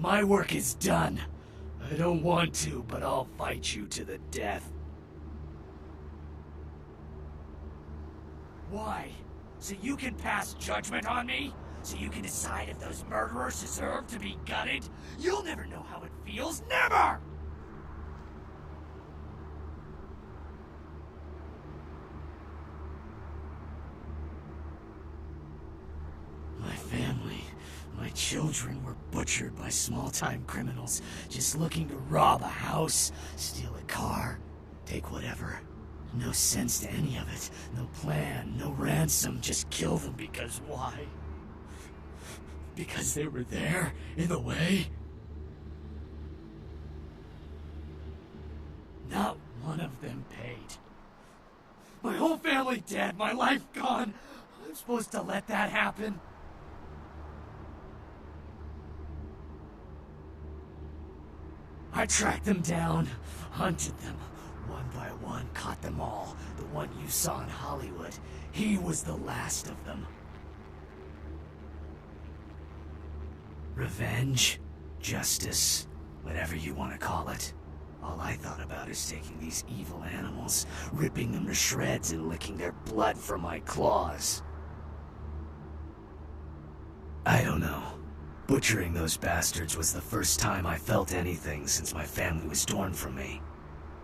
My work is done. I don't want to, but I'll fight you to the death. Why? So you can pass judgment on me? So you can decide if those murderers deserve to be gutted? You'll never know how it feels, never! My family, my children were butchered by small-time criminals just looking to rob a house, steal a car, take whatever. No sense to any of it. No plan, no ransom, just kill them because why? Because they were there, in the way? Not one of them paid. My whole family dead, my life gone. I'm supposed to let that happen? I tracked them down, hunted them. One by one, caught them all. The one you saw in Hollywood. He was the last of them. Revenge, justice, whatever you want to call it. All I thought about is taking these evil animals, ripping them to shreds and licking their blood from my claws. I don't know. Butchering those bastards was the first time I felt anything since my family was torn from me.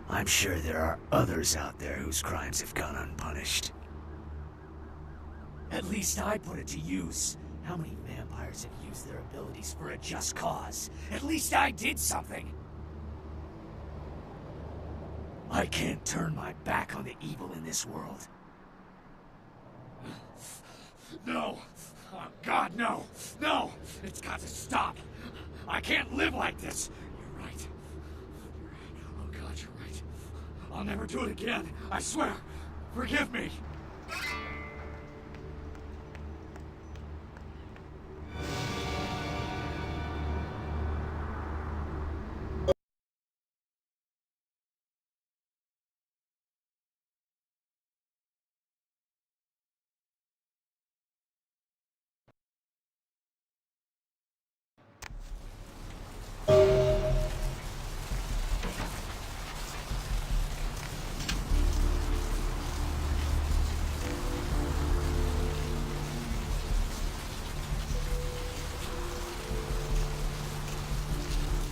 I'm sure there are others out there whose crimes have gone unpunished. At least I put it to use. How many vampires have used their abilities for a just cause? At least I did something! I can't turn my back on the evil in this world. No! Oh God, no! No! It's got to stop! I can't live like this! You're right. Oh God, you're right. I'll never do it again. I swear. Forgive me.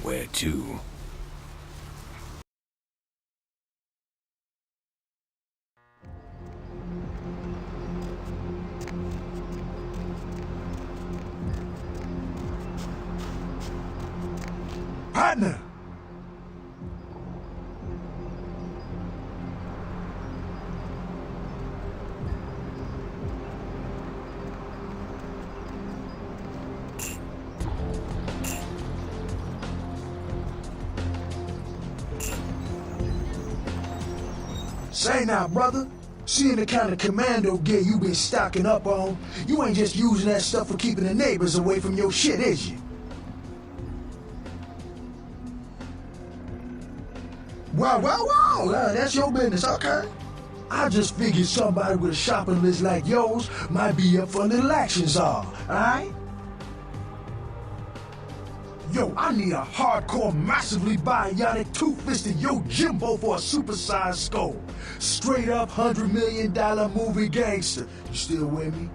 Where to? Partner! Say now, brother, seeing the kind of commando gear you been stocking up on, you ain't just using that stuff for keeping the neighbors away from your shit, is you? Wow, that's your business, okay? I just figured somebody with a shopping list like yours might be up for a little action, alright? Yo, I need a hardcore, massively bionic, two-fisted Yojimbo for a supersized skull. Straight up $100 million movie gangster. You still with me?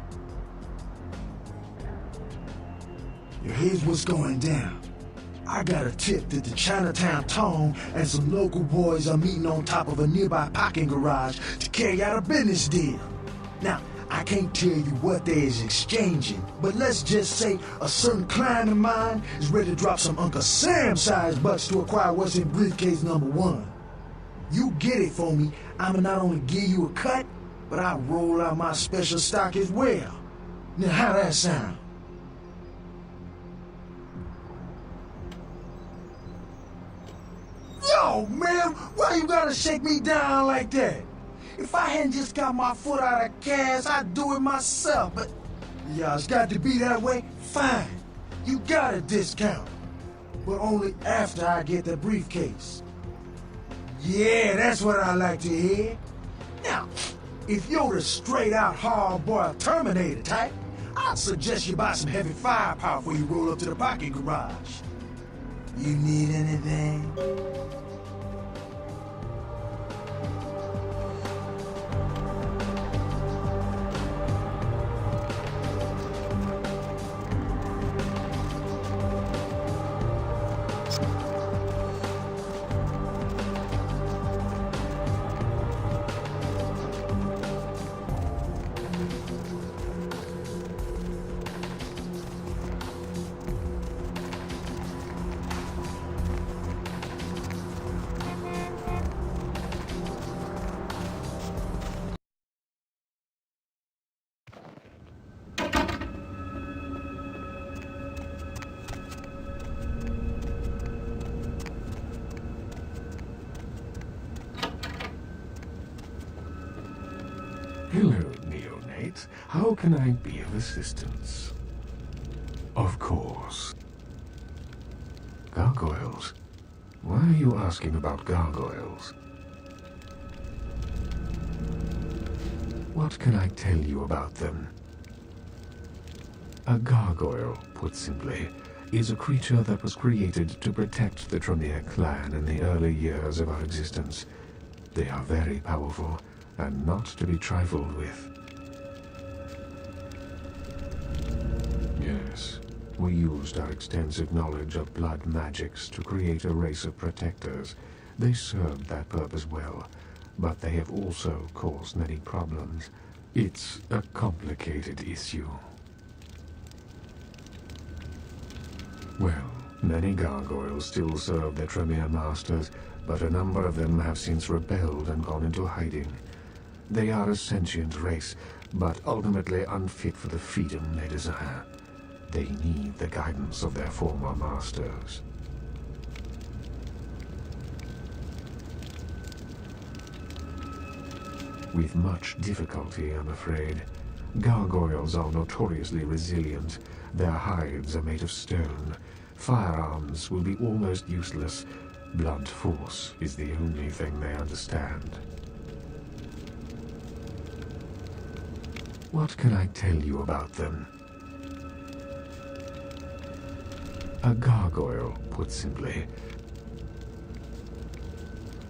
Yo, here's what's going down. I got a tip that the Chinatown Tone and some local boys are meeting on top of a nearby parking garage to carry out a business deal. Now, I can't tell you what they is exchanging, but let's just say a certain client of mine is ready to drop some Uncle Sam-sized bucks to acquire what's in briefcase number 1. You get it for me, I'ma not only give you a cut, but I'll roll out my special stock as well. Now, how that sound? Yo, man, why you gotta shake me down like that? If I hadn't just got my foot out of gas, I'd do it myself, but yeah, it's got to be that way? Fine. You got a discount, but only after I get the briefcase. Yeah, that's what I like to hear. Now, if you're the straight-out hard-boiled Terminator type, I'd suggest you buy some heavy firepower before you roll up to the parking garage. You need anything? Hello, neonate. How can I be of assistance? Of course. Gargoyles? Why are you asking about gargoyles? What can I tell you about them? A gargoyle, put simply, is a creature that was created to protect the Tremere clan in the early years of our existence. They are very powerful and not to be trifled with. Yes, we used our extensive knowledge of blood magics to create a race of protectors. They served that purpose well, but they have also caused many problems. It's a complicated issue. Well, many gargoyles still serve their Tremere masters, but a number of them have since rebelled and gone into hiding. They are a sentient race, but ultimately unfit for the freedom they desire. They need the guidance of their former masters. With much difficulty, I'm afraid. Gargoyles are notoriously resilient. Their hides are made of stone. Firearms will be almost useless. Blunt force is the only thing they understand. What can I tell you about them? A gargoyle, put simply.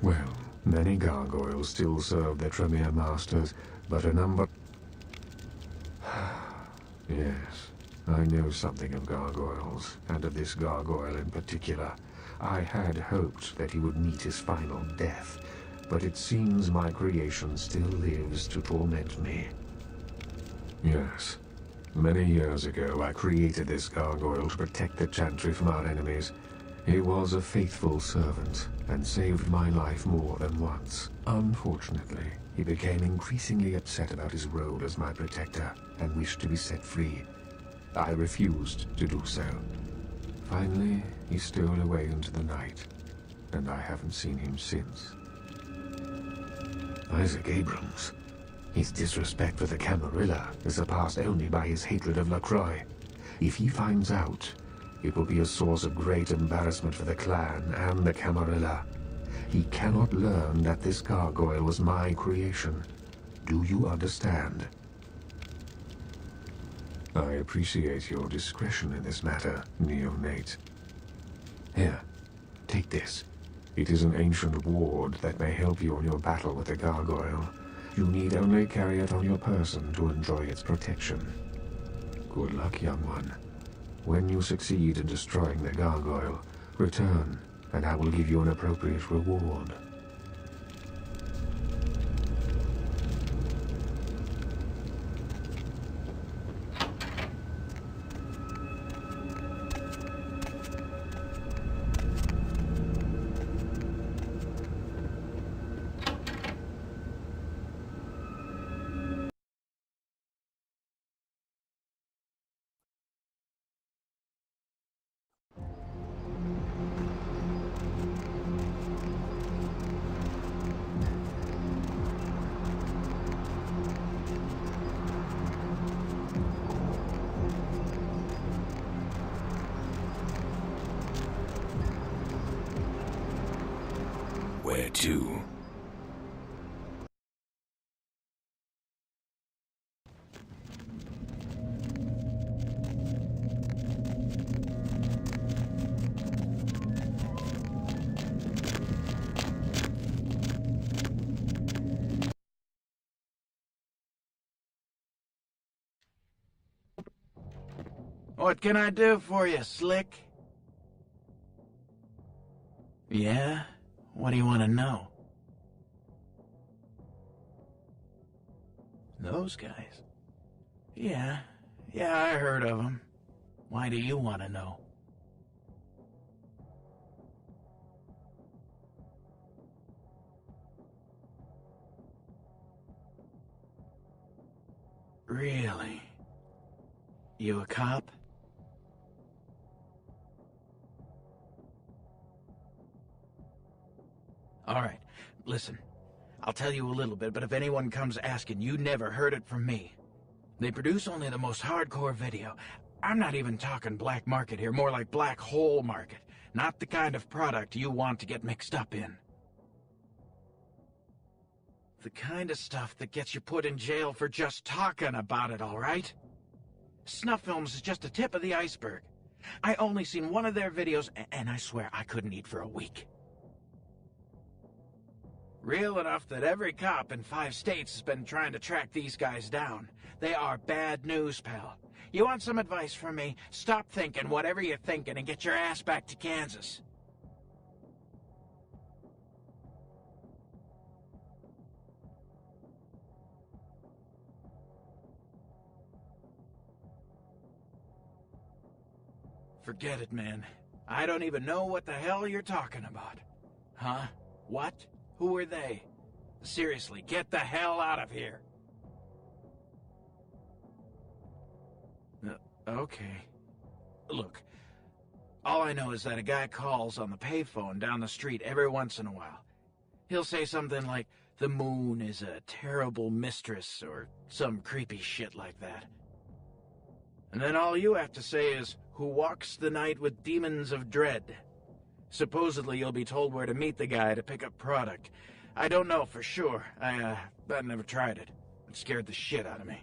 Well, many gargoyles still serve their Tremere masters, but a number... Yes, I know something of gargoyles, and of this gargoyle in particular. I had hoped that he would meet his final death, but it seems my creation still lives to torment me. Yes. Many years ago, I created this gargoyle to protect the Chantry from our enemies. He was a faithful servant, and saved my life more than once. Unfortunately, he became increasingly upset about his role as my protector, and wished to be set free. I refused to do so. Finally, he stole away into the night, and I haven't seen him since. Isaac Abrams. His disrespect for the Camarilla is surpassed only by his hatred of LaCroix. If he finds out, it will be a source of great embarrassment for the clan and the Camarilla. He cannot learn that this gargoyle was my creation. Do you understand? I appreciate your discretion in this matter, neonate. Here, take this. It is an ancient ward that may help you in your battle with the gargoyle. You need only carry it on your person to enjoy its protection. Good luck, young one. When you succeed in destroying the gargoyle, return, and I will give you an appropriate reward. Where to? What can I do for you, Slick? Yeah? What do you want to know? Those guys? Yeah, I heard of them. Why do you want to know? Really? You a cop? All right, listen. I'll tell you a little bit, but if anyone comes asking, you never heard it from me. They produce only the most hardcore video. I'm not even talking black market here, more like black hole market. Not the kind of product you want to get mixed up in. The kind of stuff that gets you put in jail for just talking about it, all right? Snuff films is just the tip of the iceberg. I only seen one of their videos, and I swear I couldn't eat for a week. Real enough that every cop in 5 states has been trying to track these guys down. They are bad news, pal. You want some advice from me? Stop thinking whatever you're thinking and get your ass back to Kansas. Forget it, man. I don't even know what the hell you're talking about. Huh? What? Who are they? Seriously, get the hell out of here. Okay. Look, all I know is that a guy calls on the payphone down the street every once in a while. He'll say something like, the moon is a terrible mistress, or some creepy shit like that. And then all you have to say is, who walks the night with demons of dread. Supposedly you'll be told where to meet the guy to pick up product. I don't know for sure. I never tried it. It scared the shit out of me.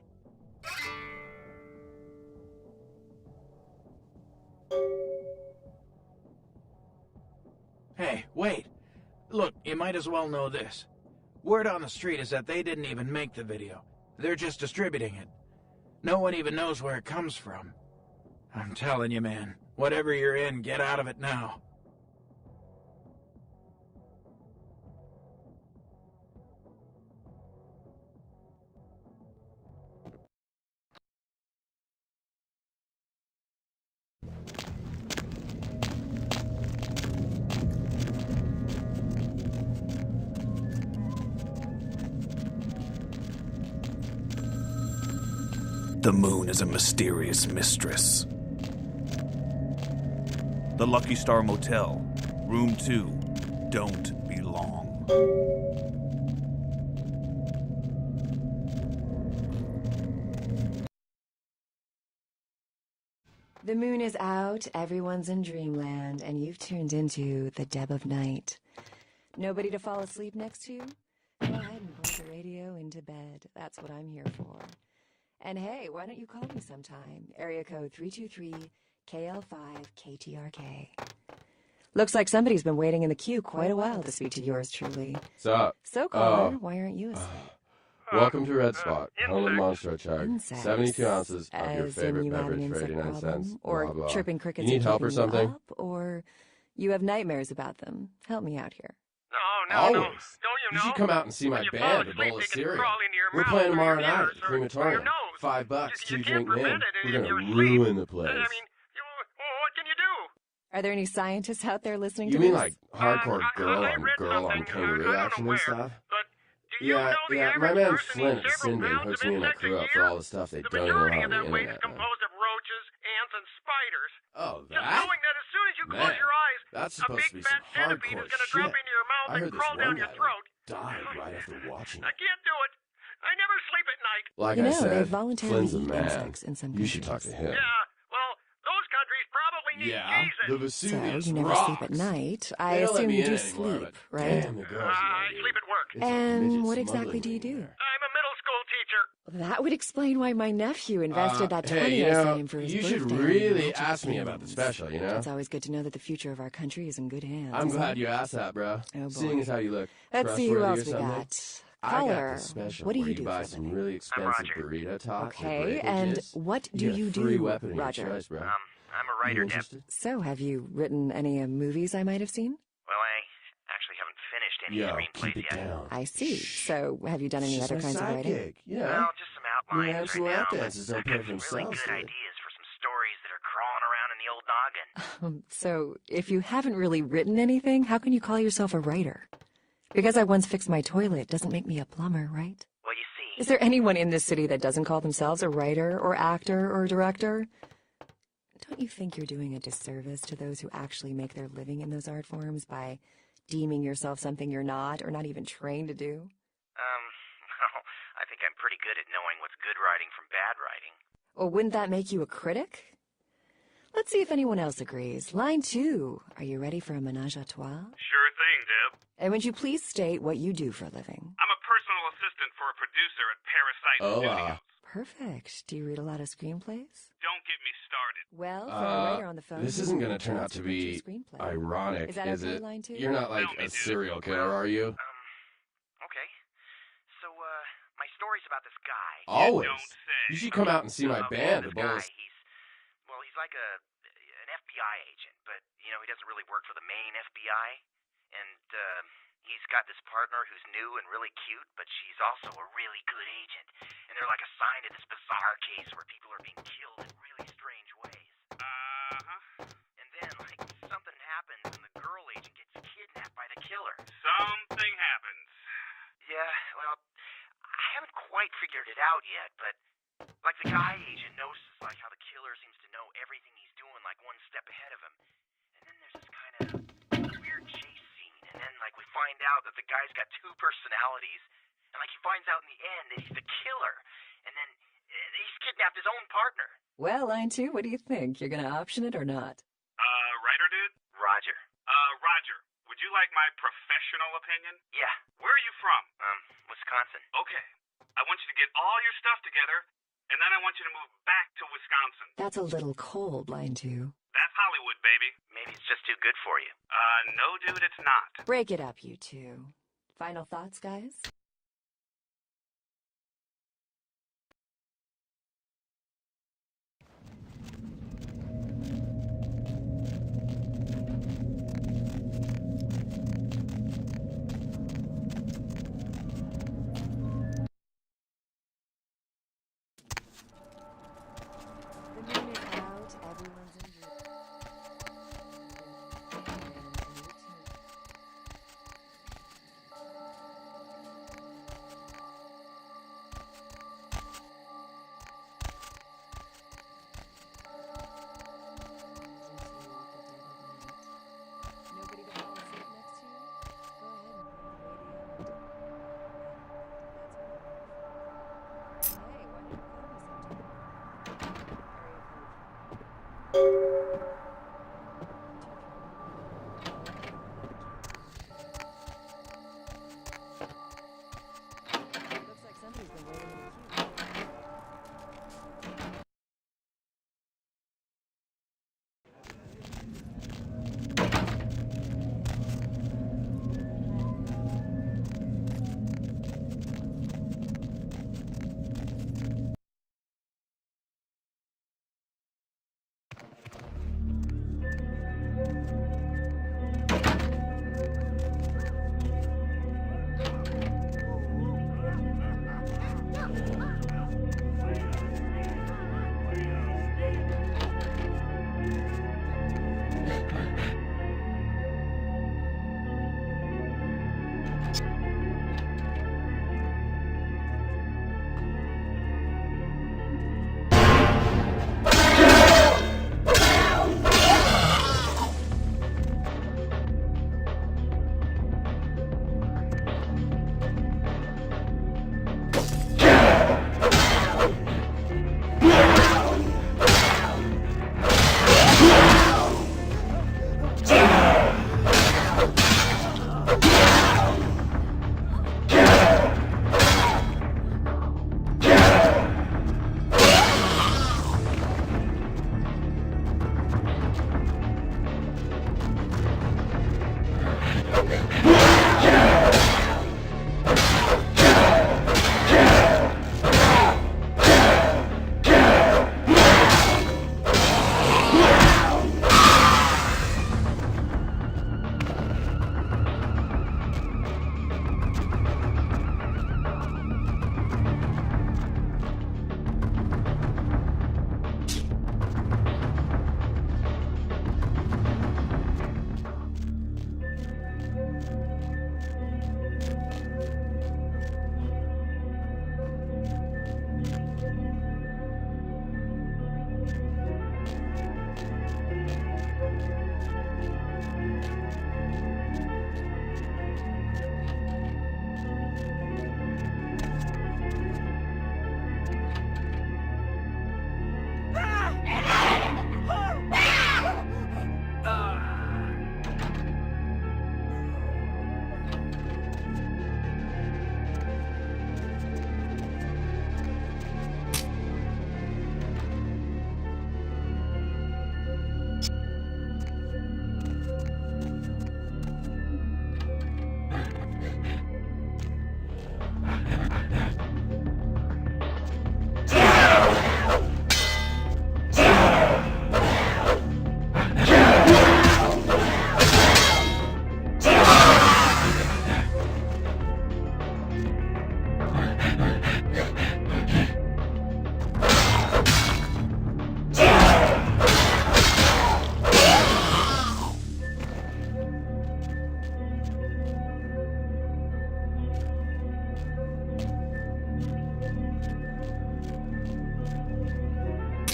Hey, wait. Look, you might as well know this. Word on the street is that they didn't even make the video. They're just distributing it. No one even knows where it comes from. I'm telling you, man, whatever you're in, get out of it now. The moon is a mysterious mistress. The Lucky Star Motel, Room 2, don't be long. The moon is out, everyone's in dreamland, and you've tuned into the Deb of Night. Nobody to fall asleep next to? Go ahead and put the radio into bed. That's what I'm here for. And hey, why don't you call me sometime? Area code 323-KL5-KTRK. Looks like somebody's been waiting in the queue quite a while to speak to yours truly. Sup? So, caller, why aren't you asleep? Welcome to Red Spot, home of the Monstro Chug. Insects. 72 ounces of your As favorite in you have an beverage for insect 89 problem? cents. Or Blah, blah. tripping crickets You need are help or keeping you something? up? Or you have nightmares about them? Help me out here. No. Always. Don't you know? You should come out and see my When you band, fall a asleep, bowl of it can cereal. crawl into your We're mouth playing or tomorrow your night ears at the or crematorium. your nose. $5, You 2 can't drink prevent in. it We're in gonna your sleep. ruin the place. I mean, what can you do? Are there any scientists out there listening You to mean this? like hardcore girl I on read girl on something, kangaroo I don't action know and where, stuff? But do you know the My average man person Flint eats at several Sinbin pounds hooks of me in that insects a crew up for year? all the stuff they The don't even know majority on of the that waste is internet. composed of roaches, ants, and spiders. Oh, Just that? knowing that as soon as you close Man, your eyes, that's a supposed big to be fat some centipede hardcore is going to drop shit. into your mouth I and heard this crawl one down guy your throat. died right after watching I it. can't do it. I never sleep at night. Like You I know, they said, voluntarily Flynn's a eat man. insects in some You should talk countries. to him. Yeah, well, those countries probably need Jesus. the So, Vesuvius you never rocks. sleep at night. I They don't let assume me you in do anymore, sleep, but right? Damn, the girls I sleep at work. It's a And midget what exactly smuggling do you ring do? there. I'm a middle school teacher. That would explain why my nephew invested that 20 hey, you I know, sent him for his you birthday. should on really Magic ask me about the Games. special, you know? It's always good to know that the future of our country is in good hands. I'm isn't glad it? you asked that, bro. Oh, boy. Seeing as how you look Let's see who trustworthy else or we something. got. I Caller, got the special what do where you you do buy for a some living? really expensive Roger. burrito tots. at Okay, Breakages. and what do get you a free do, weapon of your Roger? choice, bro. I'm a You writer, Deb. interested? So, have you written any movies I might have seen? Well, I actually haven't finished any Yo, screenplays keep it yet. down. I see. Shh. So, have you done any It's other just kinds my of writing? sidekick, you know. Well, just some outlines Your right actual now. lap but dances don't I've pay got for some really themselves, good dude. ideas for some stories that are crawling around in the old noggin. So, if you haven't really written anything, how can you call yourself a writer? Because I once fixed my toilet doesn't make me a plumber, right? Well, you see, Is there anyone in this city that doesn't call themselves a writer or actor or director? Don't you think you're doing a disservice to those who actually make their living in those art forms by deeming yourself something you're not or not even trained to do? well, I think I'm pretty good at knowing what's good writing from bad writing. Or wouldn't that make you a critic? Let's see if anyone else agrees. Line 2. Are you ready for a menage a trois? Sure thing, Deb. And would you please state what you do for a living? I'm a personal assistant for a producer at Parasite Studios. Perfect. Do you read a lot of screenplays? Don't get me started. Well, for a writer on the phone, This isn't gonna turn out to what's your be screenplay? ironic, Is that is okay, it? line 2? You're not like Tell me, a dude. serial killer, are you? Okay. So, my story's about this guy. Always. Don't say. You should come out and see my Okay, band, this the guy, Bulls. he's like an FBI agent, but, you know, he doesn't really work for the main FBI. And, he's got this partner who's new and really cute, but she's also a really good agent. And they're like assigned to this bizarre case where people are being killed in really strange ways. Uh-huh. And then, like, something happens and the girl agent gets kidnapped by the killer. Something happens. Yeah, well, I haven't quite figured it out yet, but, like, the guy agent notices, like, how the killer seems to know everything he's doing, like, one step ahead of him. And then there's this kind of weird chase scene, and then, like, we find out that the guy's got two personalities, and, like, he finds out in the end that he's the killer, and then he's kidnapped his own partner. Well, line 2, what do you think? You're going to option it or not? Writer dude? Roger. Roger, would you like my professional opinion? Yeah. Where are you from? Wisconsin. Okay. I want you to get all your stuff together, and then I want you to move back to Wisconsin. That's a little cold, line 2. That's Hollywood, baby. Maybe it's just too good for you. No, dude, it's not. Break it up, you two. Final thoughts, guys? The moon is out, everyone's in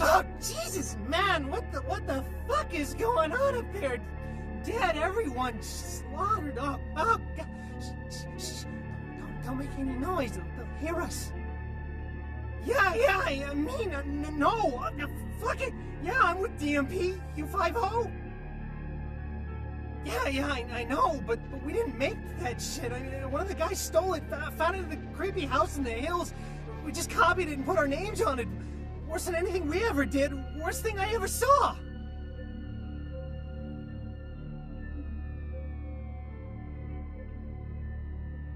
Oh, Jesus, man, what the fuck is going on up there? Dead, everyone slaughtered. Oh, God. Shh. Don't make any noise. They'll hear us. Yeah, I mean, no. Fuck it. Yeah, I'm with DMP, U50. Yeah, I know, but we didn't make that shit. One of the guys stole it, found it in a creepy house in the hills. We just copied it and put our names on it. Worse than anything we ever did. Worst thing I ever saw.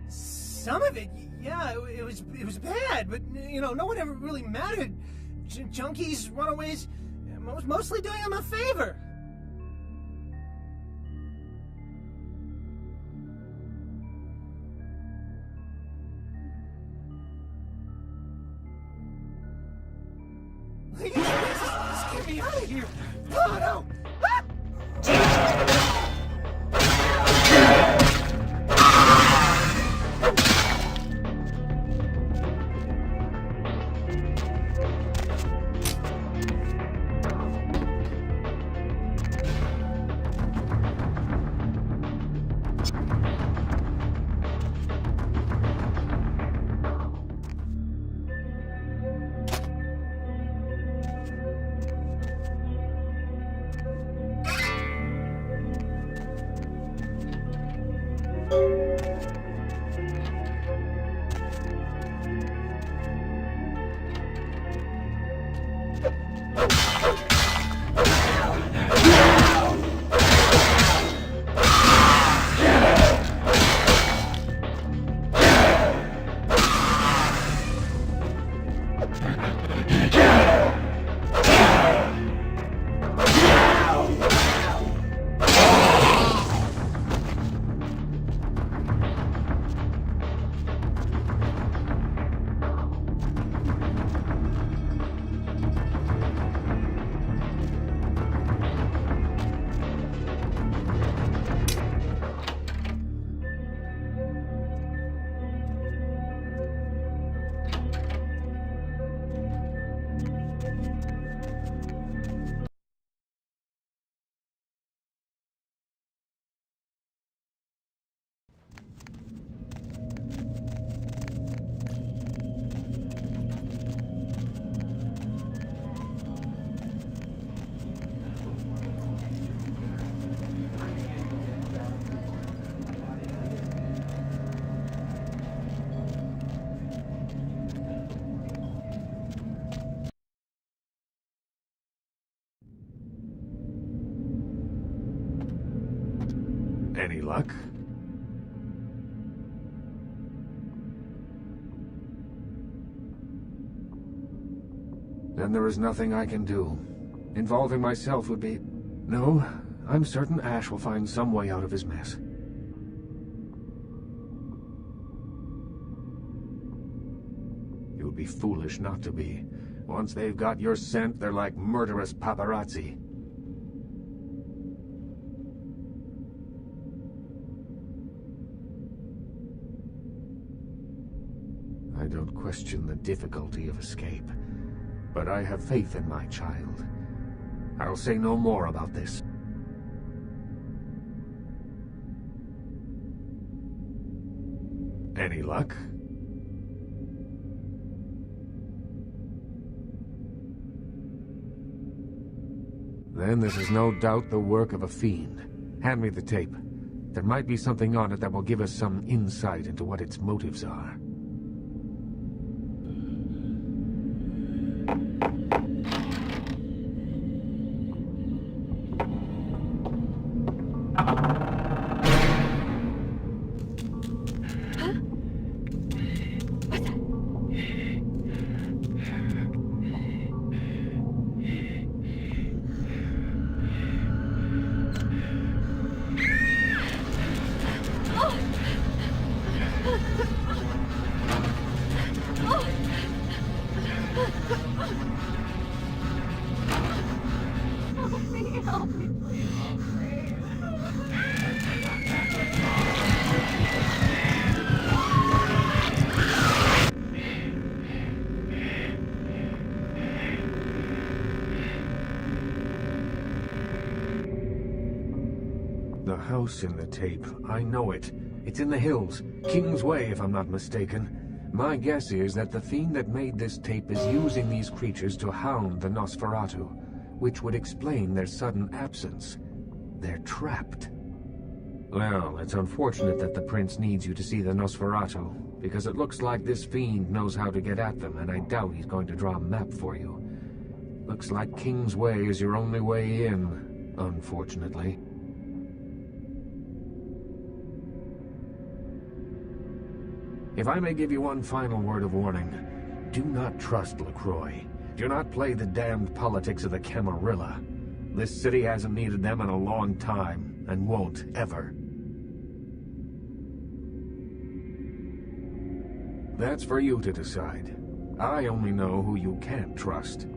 Some of it, yeah, it was bad, but no one ever really mattered. Junkies, runaways, mostly doing them a favor. Just get me out of here! Oh no! Any luck? Then there is nothing I can do. Involving myself would be... No, I'm certain Ash will find some way out of his mess. You would be foolish not to be. Once they've got your scent, they're like murderous paparazzi. I don't question the difficulty of escape, but I have faith in my child. I'll say no more about this. Any luck? Then this is no doubt the work of a fiend. Hand me the tape. There might be something on it that will give us some insight into what its motives are. house in the tape. I know it. It's in the hills. King's Way, if I'm not mistaken. My guess is that the fiend that made this tape is using these creatures to hound the Nosferatu, which would explain their sudden absence. They're trapped. Well, it's unfortunate that the prince needs you to see the Nosferatu, because it looks like this fiend knows how to get at them, and I doubt he's going to draw a map for you. Looks like King's Way is your only way in, unfortunately. If I may give you one final word of warning, do not trust LaCroix. Do not play the damned politics of the Camarilla. This city hasn't needed them in a long time, and won't ever. That's for you to decide. I only know who you can't trust.